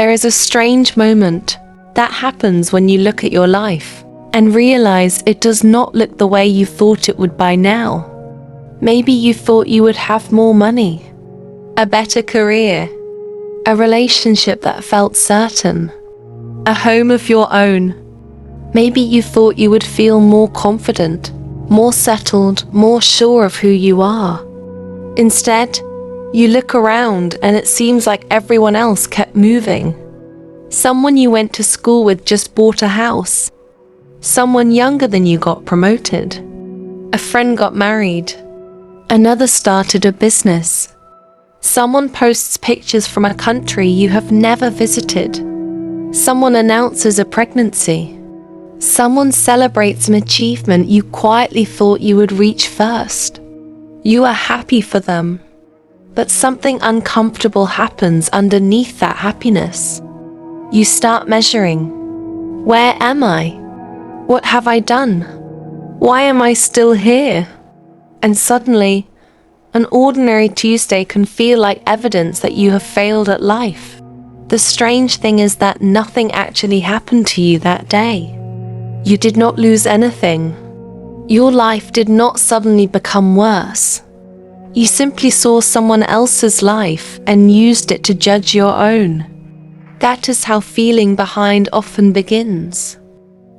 There is a strange moment that happens when you look at your life and realize it does not look the way you thought it would by now. Maybe you thought you would have more money, a better career, a relationship that felt certain, a home of your own. Maybe you thought you would feel more confident, more settled, more sure of who you are. Instead, you look around and it seems like everyone else kept moving. Someone you went to school with just bought a house. Someone younger than you got promoted. A friend got married. Another started a business. Someone posts pictures from a country you have never visited. Someone announces a pregnancy. Someone celebrates an achievement you quietly thought you would reach first. You are happy for them, but something uncomfortable happens underneath that happiness. You start measuring. Where am I? What have I done? Why am I still here? And suddenly, an ordinary Tuesday can feel like evidence that you have failed at life. The strange thing is that nothing actually happened to you that day. You did not lose anything. Your life did not suddenly become worse. You simply saw someone else's life and used it to judge your own. That is how feeling behind often begins.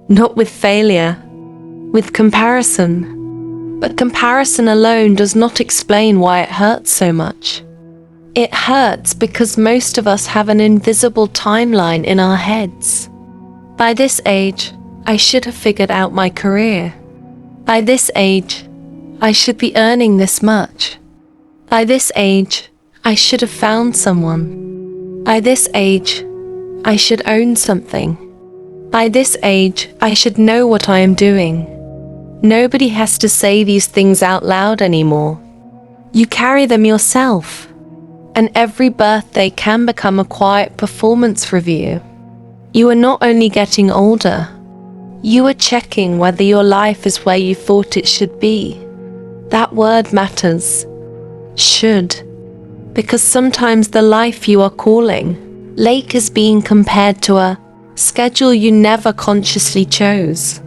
Not with failure, with comparison. But comparison alone does not explain why it hurts so much. It hurts because most of us have an invisible timeline in our heads. By this age, I should have figured out my career. By this age, I should be earning this much. By this age, I should have found someone. By this age, I should own something. By this age, I should know what I am doing. Nobody has to say these things out loud anymore. You carry them yourself. And every birthday can become a quiet performance review. You are not only getting older, you are checking whether your life is where you thought it should be. That word matters. Should. Because sometimes the life you are calling late is being compared to a schedule you never consciously chose.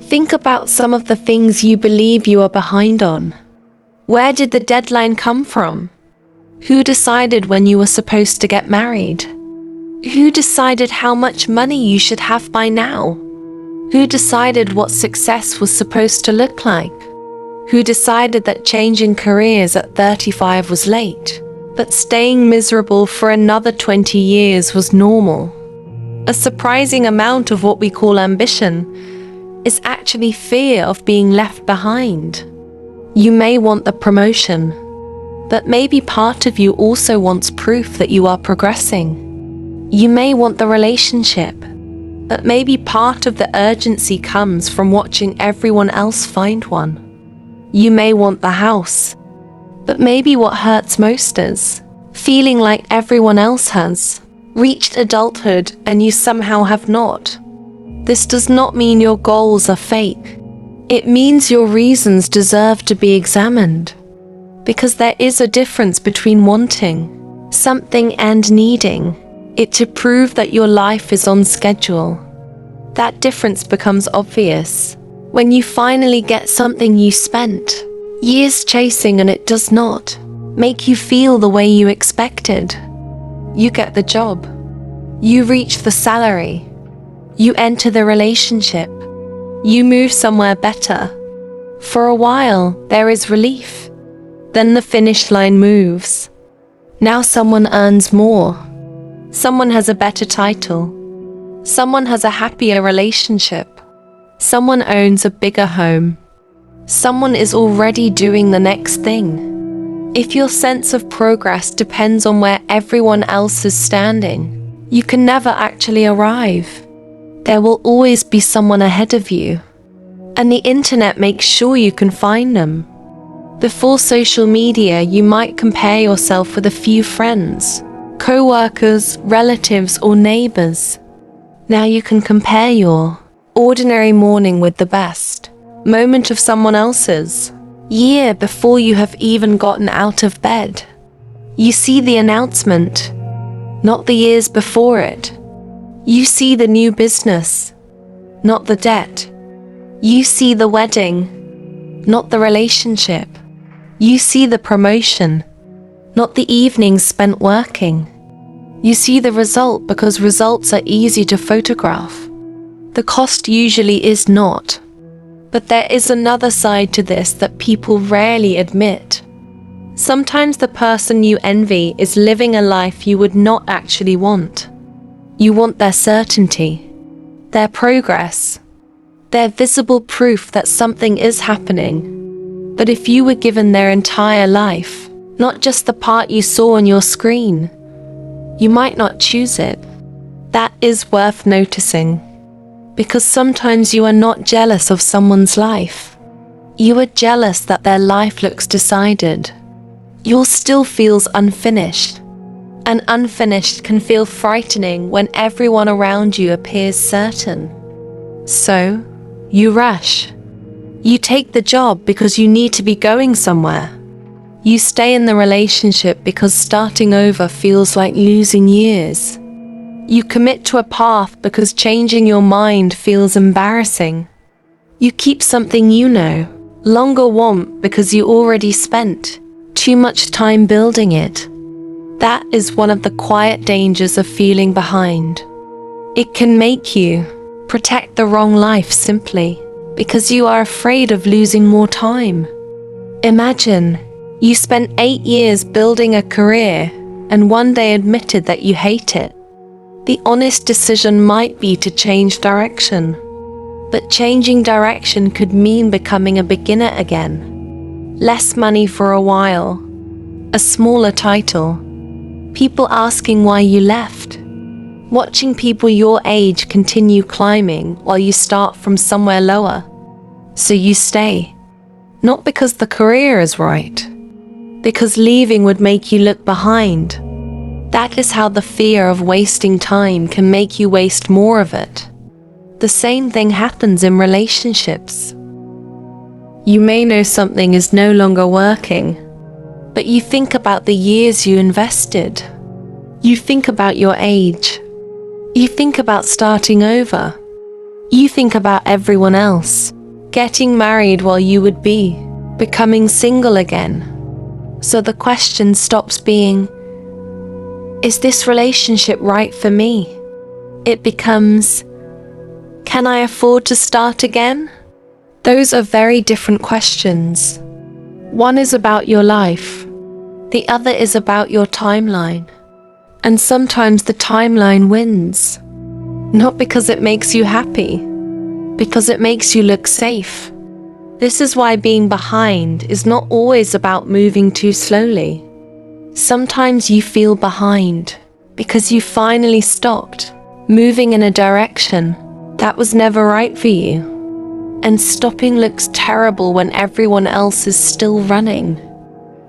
Think about some of the things you believe you are behind on. Where did the deadline come from? Who decided when you were supposed to get married? Who decided how much money you should have by now? Who decided what success was supposed to look like? Who decided that changing careers at 35 was late, but staying miserable for another 20 years was normal? A surprising amount of what we call ambition is actually fear of being left behind. You may want the promotion, but maybe part of you also wants proof that you are progressing. You may want the relationship, but maybe part of the urgency comes from watching everyone else find one. You may want the house, but maybe what hurts most is feeling like everyone else has reached adulthood and you somehow have not. This does not mean your goals are fake. It means your reasons deserve to be examined. Because there is a difference between wanting something and needing it to prove that your life is on schedule. That difference becomes obvious when you finally get something you spent years chasing and it does not make you feel the way you expected. You get the job. You reach the salary. You enter the relationship. You move somewhere better. For a while, there is relief. Then the finish line moves. Now someone earns more. Someone has a better title. Someone has a happier relationship. Someone owns a bigger home. Someone is already doing the next thing. If your sense of progress depends on where everyone else is standing, you can never actually arrive. There will always be someone ahead of you. And the internet makes sure you can find them. Before social media, you might compare yourself with a few friends, co-workers, relatives, or neighbors. Now you can compare your ordinary morning with the best moment of someone else's year before you have even gotten out of bed. You see the announcement. not the years before it. You see the new business, not the debt. You see the wedding, not the relationship. You see the promotion, not the evenings spent working. You see the result because results are easy to photograph. The cost usually is not. But there is another side to this that people rarely admit. Sometimes the person you envy is living a life you would not actually want. You want their certainty, their progress, their visible proof that something is happening. But if you were given their entire life, not just the part you saw on your screen, you might not choose it. That is worth noticing. Because sometimes you are not jealous of someone's life. You are jealous that their life looks decided. Yours still feels unfinished. And unfinished can feel frightening when everyone around you appears certain. So, you rush. You take the job because you need to be going somewhere. You stay in the relationship because starting over feels like losing years. You commit to a path because changing your mind feels embarrassing. You keep something you no longer want because you already spent too much time building it. That is one of the quiet dangers of feeling behind. It can make you protect the wrong life simply because you are afraid of losing more time. Imagine you spent 8 years building a career and one day admitted that you hate it. The honest decision might be to change direction. But changing direction could mean becoming a beginner again. Less money for a while. A smaller title. People asking why you left. Watching people your age continue climbing while you start from somewhere lower. So you stay. Not because the career is right. Because leaving would make you look behind. That is how the fear of wasting time can make you waste more of it. The same thing happens in relationships. You may know something is no longer working, but you think about the years you invested. You think about your age. You think about starting over. You think about everyone else, getting married while you would be, becoming single again. So the question stops being, is this relationship right for me? It becomes, can I afford to start again? Those are very different questions. One is about your life. The other is about your timeline. And sometimes the timeline wins. Not because it makes you happy, because it makes you look safe. This is why being behind is not always about moving too slowly. Sometimes you feel behind because you finally stopped moving in a direction that was never right for you. And stopping looks terrible when everyone else is still running.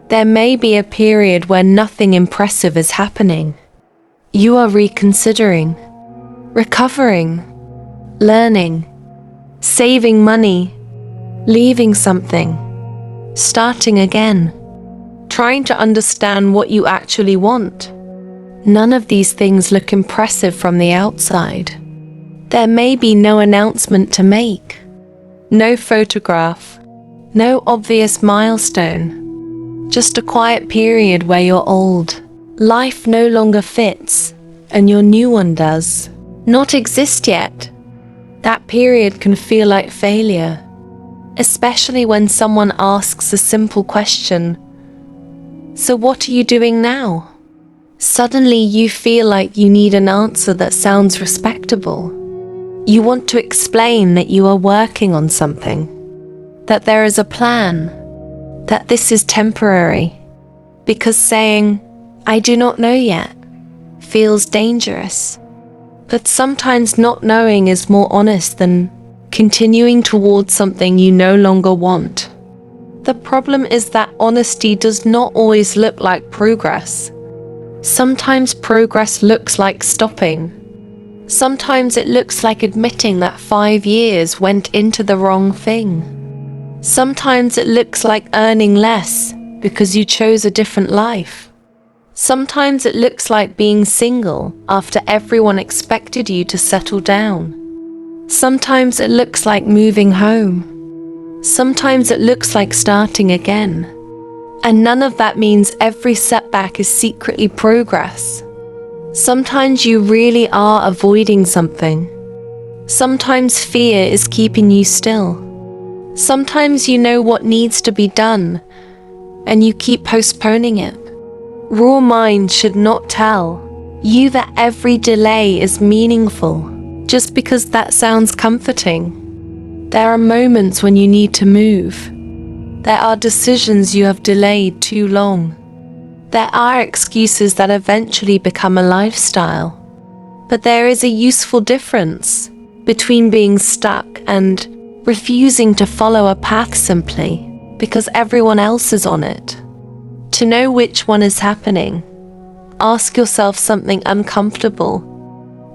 There may be a period where nothing impressive is happening. You are reconsidering, recovering, learning, saving money, leaving something, starting again, trying to understand what you actually want. None of these things look impressive from the outside. There may be no announcement to make, no photograph, no obvious milestone, just a quiet period where your old life no longer fits and your new one does not exist yet. That period can feel like failure, especially when someone asks a simple question, so what are you doing now? Suddenly you feel like you need an answer that sounds respectable. You want to explain that you are working on something, that there is a plan, that this is temporary, because saying, I do not know yet, feels dangerous. But sometimes not knowing is more honest than continuing towards something you no longer want. The problem is that honesty does not always look like progress. Sometimes progress looks like stopping. Sometimes it looks like admitting that 5 years went into the wrong thing. Sometimes it looks like earning less because you chose a different life. Sometimes it looks like being single after everyone expected you to settle down. Sometimes it looks like moving home. Sometimes it looks like starting again. And none of that means every setback is secretly progress. Sometimes you really are avoiding something. Sometimes fear is keeping you still. Sometimes you know what needs to be done, and you keep postponing it. Raw mind should not tell you that every delay is meaningful, just because that sounds comforting. There are moments when you need to move. There are decisions you have delayed too long. There are excuses that eventually become a lifestyle. But there is a useful difference between being stuck and refusing to follow a path simply because everyone else is on it. To know which one is happening, ask yourself something uncomfortable.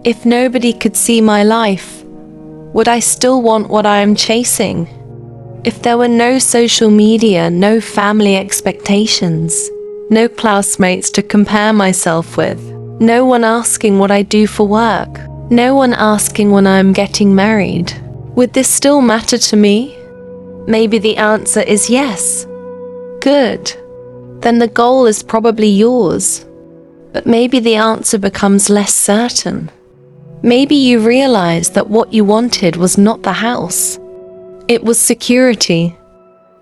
If nobody could see my life, would I still want what I am chasing? If there were no social media, no family expectations, no classmates to compare myself with, no one asking what I do for work, no one asking when I am getting married, would this still matter to me? Maybe the answer is yes. Good. Then the goal is probably yours. But maybe the answer becomes less certain. Maybe you realize that what you wanted was not the house. It was security,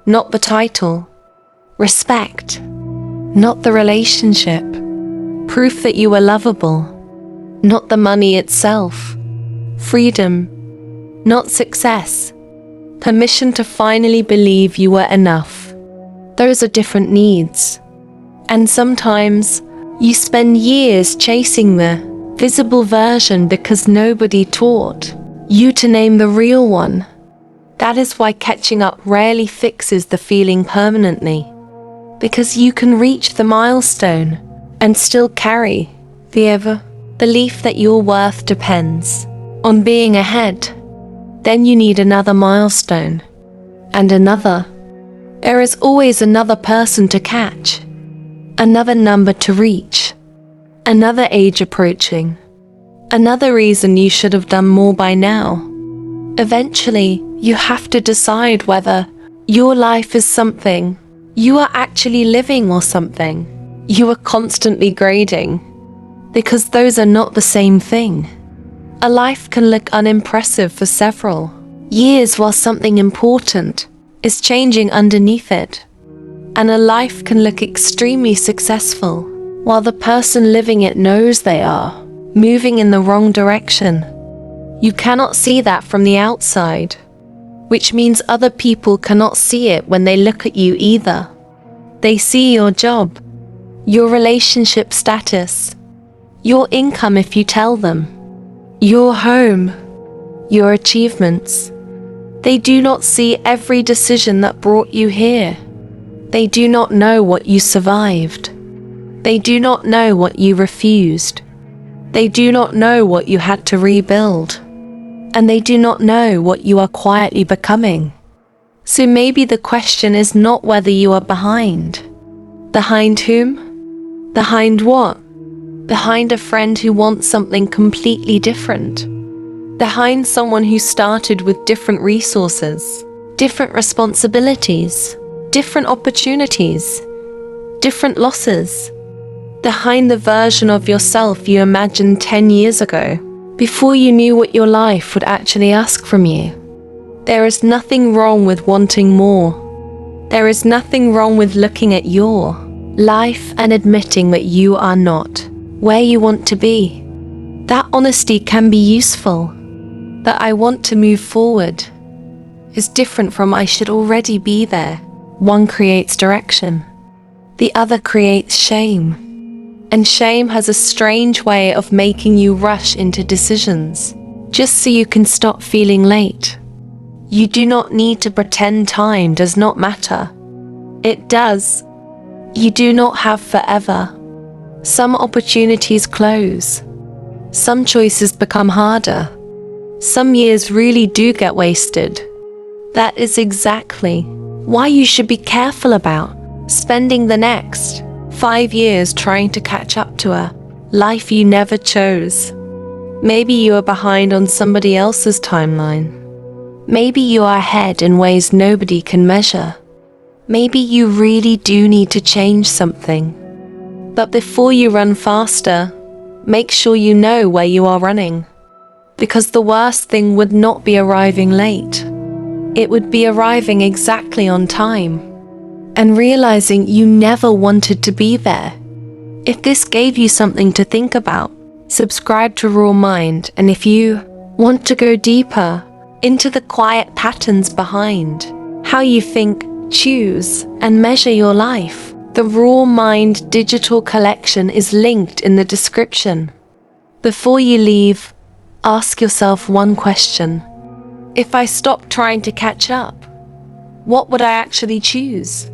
not the title. Respect, not the relationship. Proof that you were lovable, not the money itself. Freedom, not success. Permission to finally believe you were enough. Those are different needs. And sometimes you spend years chasing the visible version because nobody taught you to name the real one. That is why catching up rarely fixes the feeling permanently. Because you can reach the milestone and still carry the belief that your worth depends on being ahead. Then you need another milestone, and another. There is always another person to catch, another number to reach, another age approaching, another reason you should have done more by now. Eventually, you have to decide whether your life is something you are actually living or something you are constantly grading, because those are not the same thing. A life can look unimpressive for several years while something important is changing underneath it. And a life can look extremely successful while the person living it knows they are moving in the wrong direction. You cannot see that from the outside, which means other people cannot see it when they look at you either. They see your job, your relationship status, your income if you tell them, your home, your achievements. They do not see every decision that brought you here. They do not know what you survived. They do not know what you refused. They do not know what you had to rebuild. And they do not know what you are quietly becoming. So maybe the question is not whether you are behind. Behind whom? Behind what? Behind a friend who wants something completely different. Behind someone who started with different resources, different responsibilities, different opportunities, different losses. Behind the version of yourself you imagined 10 years ago, before you knew what your life would actually ask from you. There is nothing wrong with wanting more. There is nothing wrong with looking at your life and admitting that you are not where you want to be. That honesty can be useful. That I want to move forward is different from I should already be there. One creates direction. The other creates shame. And shame has a strange way of making you rush into decisions, just so you can stop feeling late. You do not need to pretend time does not matter. It does. You do not have forever. Some opportunities close. Some choices become harder. Some years really do get wasted. That is exactly why you should be careful about spending the next 5 years trying to catch up to a life you never chose. Maybe you are behind on somebody else's timeline. Maybe you are ahead in ways nobody can measure. Maybe you really do need to change something. But before you run faster, make sure you know where you are running. Because the worst thing would not be arriving late. It would be arriving exactly on time and realizing you never wanted to be there. If this gave you something to think about, subscribe to Raw Mind, and if you want to go deeper into the quiet patterns behind how you think, choose, and measure your life, the Raw Mind digital collection is linked in the description. Before you leave, ask yourself one question. If I stopped trying to catch up, what would I actually choose?